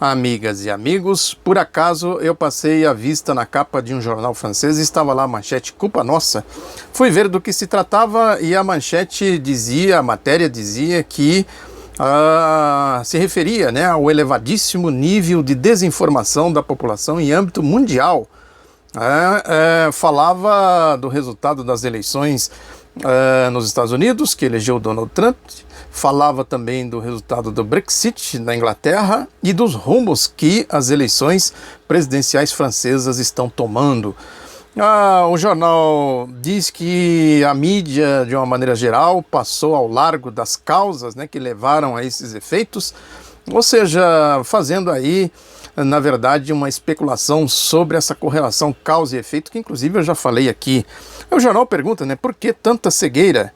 Amigas e amigos, por acaso eu passei a vista na capa de um jornal francês e estava lá a manchete "Culpa Nossa". Fui ver do que se tratava e a manchete dizia, a matéria dizia que se referia, né, ao elevadíssimo nível de desinformação da população em âmbito mundial. Falava do resultado das eleições nos Estados Unidos, que elegeu Donald Trump. Falava também do resultado do Brexit na Inglaterra e dos rumos que as eleições presidenciais francesas estão tomando. O jornal diz que a mídia, de uma maneira geral, passou ao largo das causas, né, que levaram a esses efeitos, ou seja, fazendo aí, na verdade, uma especulação sobre essa correlação causa e efeito, que inclusive eu já falei aqui. O jornal pergunta, né, por que tanta cegueira?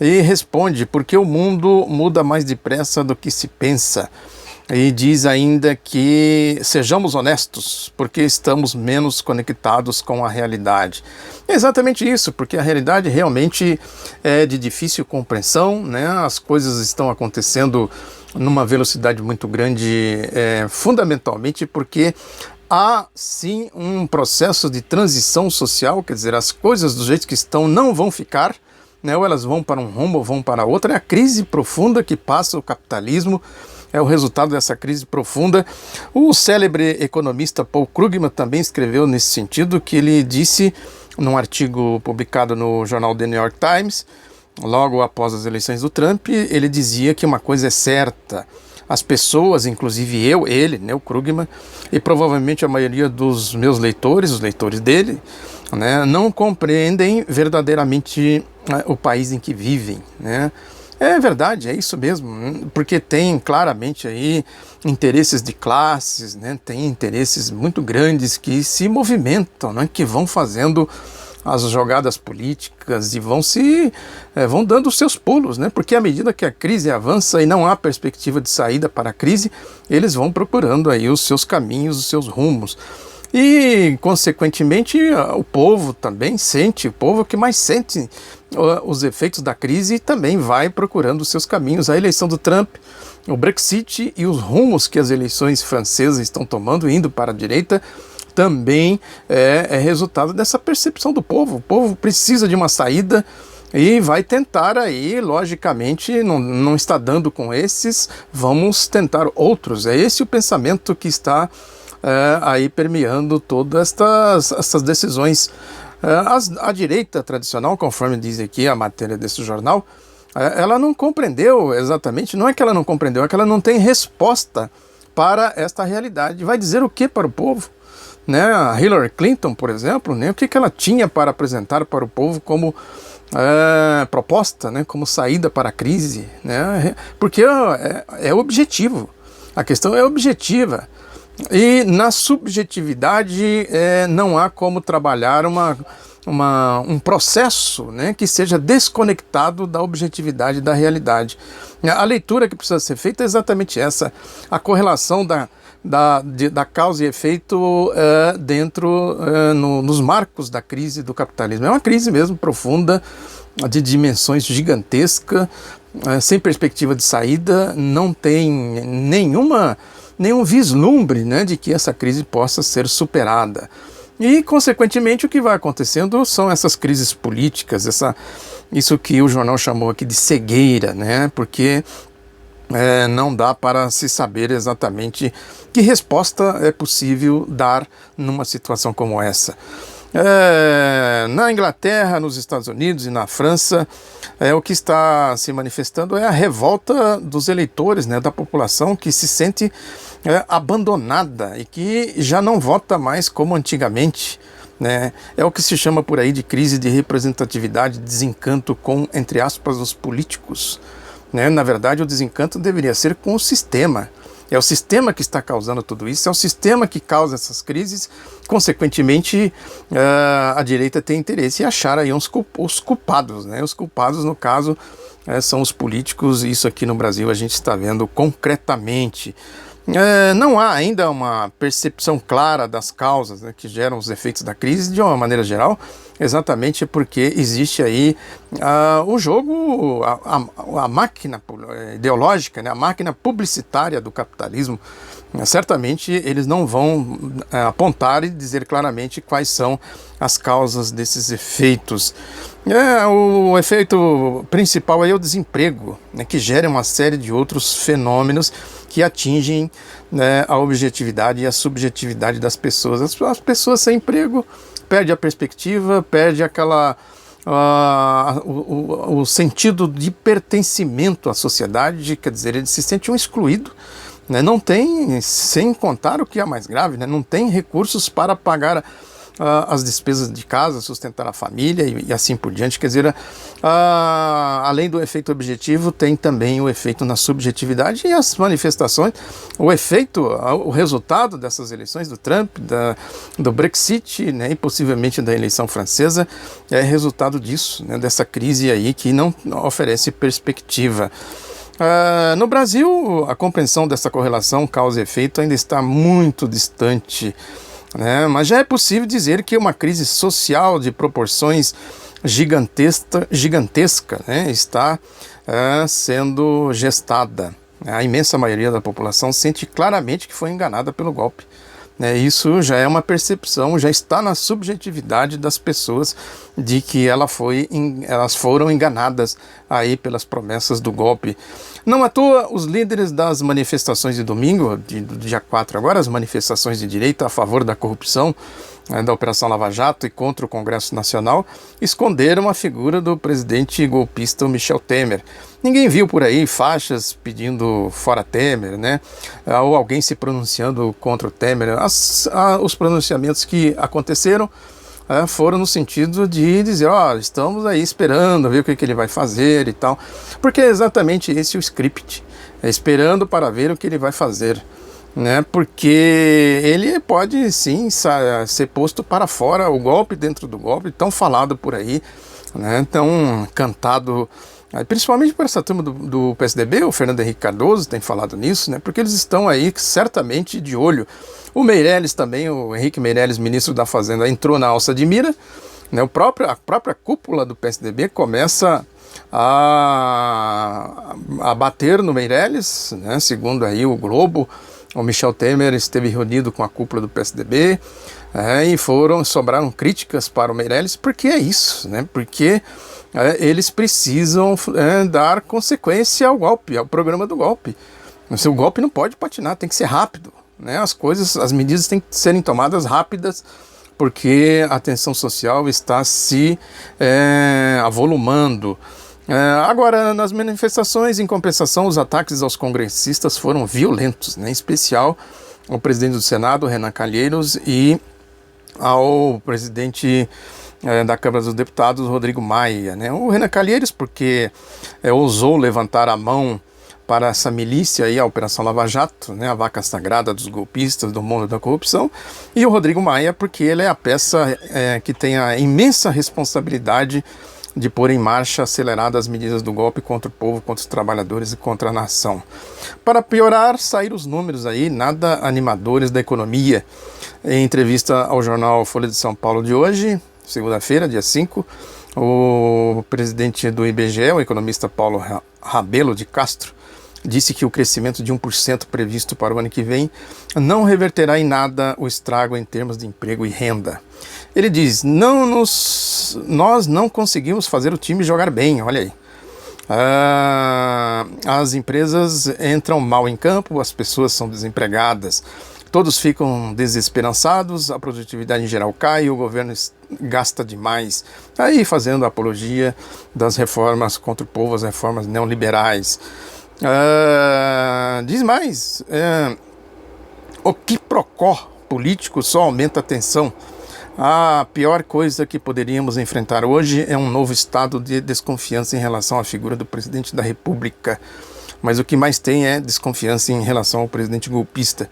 E responde, porque o mundo muda mais depressa do que se pensa. E diz ainda que sejamos honestos, porque estamos menos conectados com a realidade. É exatamente isso, porque a realidade realmente é de difícil compreensão, né? As coisas estão acontecendo numa velocidade muito grande, fundamentalmente porque há sim um processo de transição social, quer dizer, as coisas do jeito que estão não vão ficar, né? Ou elas vão para um rumo ou vão para outro. É a crise profunda que passa o capitalismo, é o resultado dessa crise profunda. O célebre economista Paul Krugman também escreveu nesse sentido, que ele disse num artigo publicado no jornal The New York Times, logo após as eleições do Trump, ele dizia que uma coisa é certa: as pessoas, inclusive ele, né, o Krugman, e provavelmente a maioria dos meus leitores, os leitores dele, né, não compreendem verdadeiramente o país em que vivem, né? É verdade, é isso mesmo, porque tem claramente aí interesses de classes, né? Tem interesses muito grandes que se movimentam, né? Que vão fazendo as jogadas políticas e vão dando os seus pulos, né? Porque à medida que a crise avança e não há perspectiva de saída para a crise, eles vão procurando aí os seus caminhos, os seus rumos. E, consequentemente, o povo também sente, o povo que mais sente os efeitos da crise também vai procurando os seus caminhos. A eleição do Trump, o Brexit e os rumos que as eleições francesas estão tomando, indo para a direita, também é resultado dessa percepção do povo. O povo precisa de uma saída e vai tentar aí, logicamente, não está dando com esses, vamos tentar outros. É esse o pensamento que está aí permeando todas essas decisões. A direita tradicional, conforme diz aqui a matéria desse jornal, ela não compreendeu exatamente, não é que ela não compreendeu, é que ela não tem resposta para esta realidade. Vai dizer o que para o povo? Né? A Hillary Clinton, por exemplo, né? O que ela tinha para apresentar para o povo como proposta, né? Como saída para a crise, né? Porque é objetivo, a questão é objetiva. E na subjetividade não há como trabalhar um processo, né, que seja desconectado da objetividade da realidade. A leitura que precisa ser feita é exatamente essa: a correlação da causa e efeito nos marcos da crise do capitalismo. É uma crise mesmo profunda, de dimensões gigantescas, sem perspectiva de saída, não tem nenhum vislumbre, né, de que essa crise possa ser superada. E, consequentemente, o que vai acontecendo são essas crises políticas, isso que o jornal chamou aqui de cegueira, né, porque não dá para se saber exatamente que resposta é possível dar numa situação como essa. Na Inglaterra, nos Estados Unidos e na França, o que está se manifestando é a revolta dos eleitores, né, da população que se sente abandonada e que já não vota mais como antigamente, né? É o que se chama por aí de crise de representatividade, desencanto com, entre aspas, os políticos, né? Na verdade, o desencanto deveria ser com o sistema. É o sistema que está causando tudo isso, é o sistema que causa essas crises. Consequentemente, a direita tem interesse em achar aí os culpados, né? Os culpados, no caso, são os políticos. Isso aqui no Brasil a gente está vendo concretamente. Não há ainda uma percepção clara das causas, né, que geram os efeitos da crise de uma maneira geral, exatamente porque existe aí o jogo, a máquina ideológica, né, a máquina publicitária do capitalismo, Certamente eles não vão apontar e dizer claramente quais são as causas desses efeitos. O efeito principal é o desemprego, né, que gera uma série de outros fenômenos que atingem, né, a objetividade e a subjetividade das pessoas. As pessoas sem emprego perdem a perspectiva, perdem aquela... o sentido de pertencimento à sociedade, quer dizer, ele se sente um excluído, né? Não tem, sem contar o que é mais grave, né? Não tem recursos para pagar as despesas de casa, sustentar a família e assim por diante. Quer dizer, além do efeito objetivo, tem também o efeito na subjetividade e as manifestações, o efeito, o resultado dessas eleições do Trump, do Brexit, né, e possivelmente da eleição francesa, é resultado disso, né, dessa crise aí que não oferece perspectiva. No Brasil, a compreensão dessa correlação causa e efeito ainda está muito distante, né? Mas já é possível dizer que uma crise social de proporções gigantesca, né, está sendo gestada. A imensa maioria da população sente claramente que foi enganada pelo golpe. Isso já é uma percepção, já está na subjetividade das pessoas de que elas foram enganadas aí pelas promessas do golpe. Não à toa, os líderes das manifestações de domingo, do dia 4 agora, as manifestações de direita a favor da corrupção, da Operação Lava Jato e contra o Congresso Nacional, esconderam a figura do presidente golpista Michel Temer. Ninguém viu por aí faixas pedindo fora Temer, né? Ou alguém se pronunciando contra o Temer. Os pronunciamentos que aconteceram foram no sentido de dizer, estamos aí esperando ver o que ele vai fazer e tal, porque é exatamente esse o script, esperando para ver o que ele vai fazer, né? Porque ele pode sim ser posto para fora, o golpe dentro do golpe, tão falado por aí, né? Tão cantado, principalmente por essa turma do PSDB, o Fernando Henrique Cardoso tem falado nisso, né? Porque eles estão aí certamente de olho. O Meirelles também, o Henrique Meirelles, ministro da Fazenda, entrou na alça de mira, né? A própria cúpula do PSDB começa a bater no Meirelles, né? Segundo aí o Globo, o Michel Temer esteve reunido com a cúpula do PSDB, e sobraram críticas para o Meirelles, porque é isso, né? Porque eles precisam dar consequência ao golpe, ao programa do golpe. O golpe não pode patinar, tem que ser rápido, né? As medidas têm que serem tomadas rápidas, porque a tensão social está se avolumando. Agora, nas manifestações, em compensação, os ataques aos congressistas foram violentos, né? Em especial ao presidente do Senado, Renan Calheiros, e ao presidente da Câmara dos Deputados, Rodrigo Maia, né? O Renan Calheiros, porque ousou levantar a mão para essa milícia aí, a Operação Lava Jato, né? A vaca sagrada dos golpistas, do mundo da corrupção, e o Rodrigo Maia, porque ele é a peça que tem a imensa responsabilidade de pôr em marcha aceleradas as medidas do golpe contra o povo, contra os trabalhadores e contra a nação. Para piorar, saíram os números aí, nada animadores da economia. Em entrevista ao jornal Folha de São Paulo de hoje, segunda-feira, dia 5, o presidente do IBGE, o economista Paulo Rabelo de Castro, disse que o crescimento de 1% previsto para o ano que vem não reverterá em nada o estrago em termos de emprego e renda. Ele diz, nós não conseguimos fazer o time jogar bem, olha aí. As empresas entram mal em campo, as pessoas são desempregadas, todos ficam desesperançados, a produtividade em geral cai, o governo gasta demais, aí fazendo apologia das reformas contra o povo, as reformas neoliberais. Diz mais, o quiprocó político só aumenta a tensão. A pior coisa que poderíamos enfrentar hoje é um novo estado de desconfiança em relação à figura do presidente da República. Mas o que mais tem é desconfiança em relação ao presidente golpista.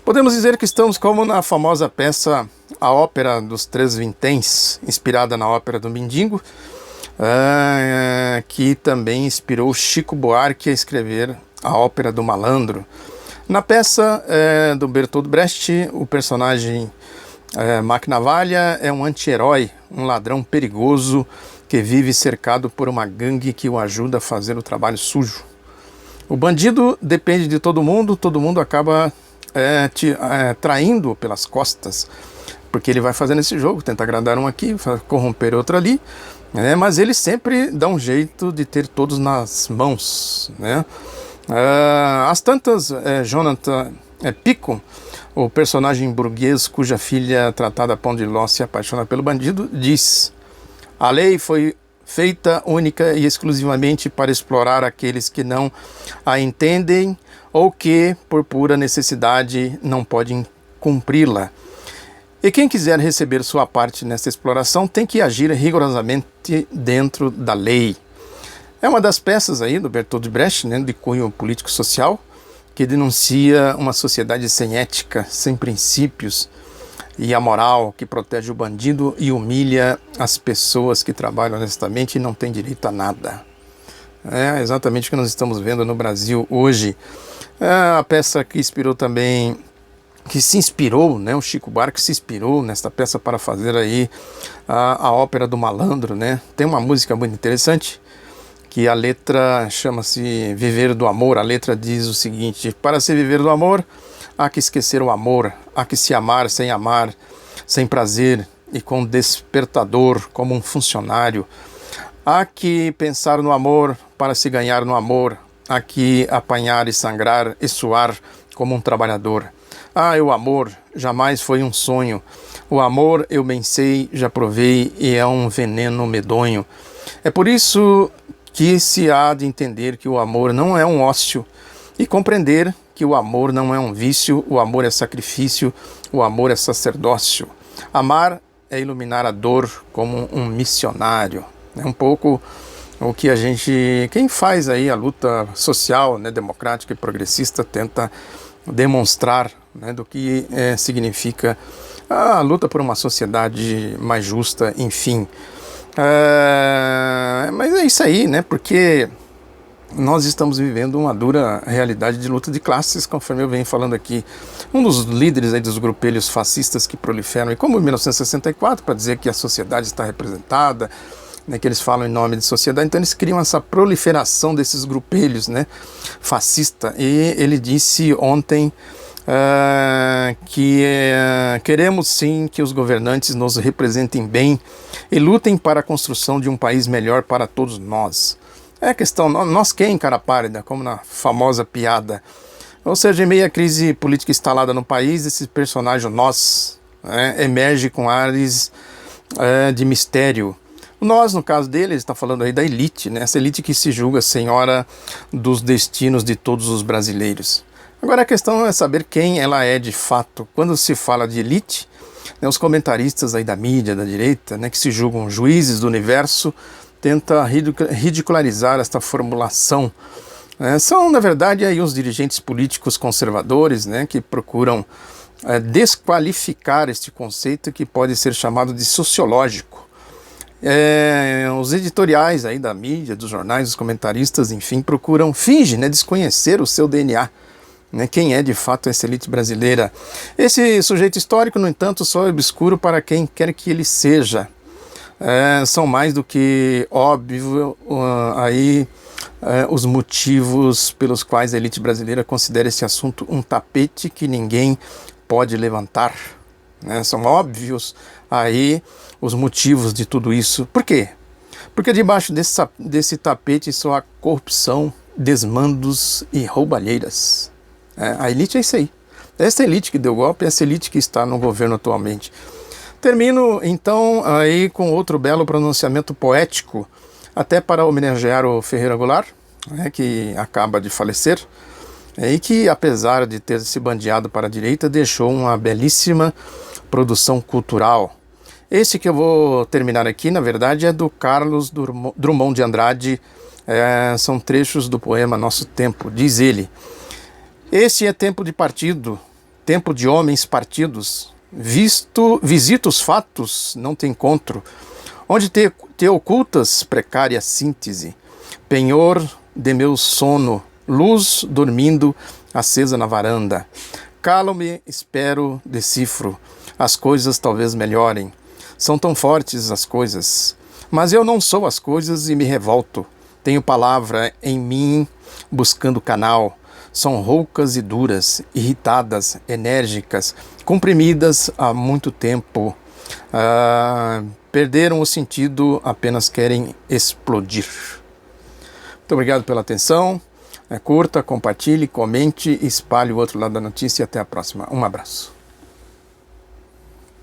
Podemos dizer que estamos como na famosa peça A Ópera dos Três Vinténs, inspirada na ópera do Mindingo, que também inspirou Chico Buarque a escrever a Ópera do Malandro. Na peça do Bertolt Brecht, o personagem Mac Navalha é um anti-herói, um ladrão perigoso que vive cercado por uma gangue que o ajuda a fazer o trabalho sujo. O bandido depende de todo mundo acaba traindo-o pelas costas, porque ele vai fazendo esse jogo, tenta agradar um aqui, corromper outro ali, né? Mas ele sempre dá um jeito de ter todos nas mãos, né? As tantas, Jonathan Pico, o personagem burguês cuja filha tratada a pão de ló se apaixona pelo bandido, diz: a lei foi feita única e exclusivamente para explorar aqueles que não a entendem ou que, por pura necessidade, não podem cumpri-la. E quem quiser receber sua parte nessa exploração tem que agir rigorosamente dentro da lei. É uma das peças aí do Bertolt Brecht, né, de cunho político-social, que denuncia uma sociedade sem ética, sem princípios e amoral, que protege o bandido e humilha as pessoas que trabalham honestamente e não têm direito a nada. É exatamente o que nós estamos vendo no Brasil hoje. A peça que inspirou também, que se inspirou, né, o Chico Buarque se inspirou nesta peça para fazer aí a ópera do Malandro, né? Tem uma música muito interessante, que a letra chama-se Viver do Amor. A letra diz o seguinte: para se viver do amor, há que esquecer o amor, há que se amar, sem prazer e com despertador, como um funcionário. Há que pensar no amor para se ganhar no amor, há que apanhar e sangrar e suar como um trabalhador. O amor jamais foi um sonho. O amor, eu bem sei, já provei, e é um veneno medonho. É por isso que se há de entender que o amor não é um ócio e compreender que o amor não é um vício, o amor é sacrifício, o amor é sacerdócio. Amar é iluminar a dor como um missionário. É um pouco o que quem faz aí a luta social, né, democrática e progressista, tenta demonstrar, né, do que significa a luta por uma sociedade mais justa, enfim. Mas é isso aí, né? Porque nós estamos vivendo uma dura realidade de luta de classes, conforme eu venho falando aqui. Um dos líderes aí dos grupelhos fascistas que proliferam, e como em 1964, para dizer que a sociedade está representada, né, que eles falam em nome de sociedade, então eles criam essa proliferação desses grupelhos, né, fascista. E ele disse ontem que queremos sim que os governantes nos representem bem e lutem para a construção de um país melhor para todos nós. É questão, nós quem, cara pálida, como na famosa piada. Ou seja, em meio à crise política instalada no país, esse personagem nós emerge com ares de mistério. Nós, no caso dele, ele está falando aí da elite, né? Essa elite que se julga senhora dos destinos de todos os brasileiros. Agora a questão é saber quem ela é de fato. Quando se fala de elite, né, os comentaristas aí da mídia, da direita, né, que se julgam juízes do universo, tentam ridicularizar esta formulação. São, na verdade, aí os dirigentes políticos conservadores, né, que procuram desqualificar este conceito que pode ser chamado de sociológico. Os editoriais aí da mídia, dos jornais, os comentaristas, enfim, fingem, né, desconhecer o seu DNA. Né, quem é de fato essa elite brasileira. Esse sujeito histórico, no entanto, só é obscuro para quem quer que ele seja. São mais do que óbvio os motivos pelos quais a elite brasileira considera esse assunto um tapete que ninguém pode levantar. Né? São óbvios aí os motivos de tudo isso. Por quê? Porque debaixo desse tapete só há corrupção, desmandos e roubalheiras. A elite é isso aí. Essa elite que deu golpe, essa elite que está no governo atualmente. Termino então aí com outro belo pronunciamento poético, até para homenagear o Ferreira Goulart, né, que acaba de falecer, e que, apesar de ter se bandeado para a direita, deixou uma belíssima produção cultural. Esse que eu vou terminar aqui, na verdade, é do Carlos Drummond de Andrade. São trechos do poema Nosso Tempo. Diz ele: esse é tempo de partido, tempo de homens partidos. Visito os fatos, não te encontro. Onde te ocultas, precária síntese. Penhor de meu sono, luz dormindo, acesa na varanda. Calo-me, espero, decifro. As coisas talvez melhorem. São tão fortes as coisas. Mas eu não sou as coisas e me revolto. Tenho palavra em mim, buscando canal. são roucas e duras, irritadas, enérgicas, comprimidas há muito tempo. Perderam o sentido, apenas querem explodir. Muito obrigado pela atenção. Curta, compartilhe, comente, espalhe o outro lado da notícia e até a próxima. Um abraço.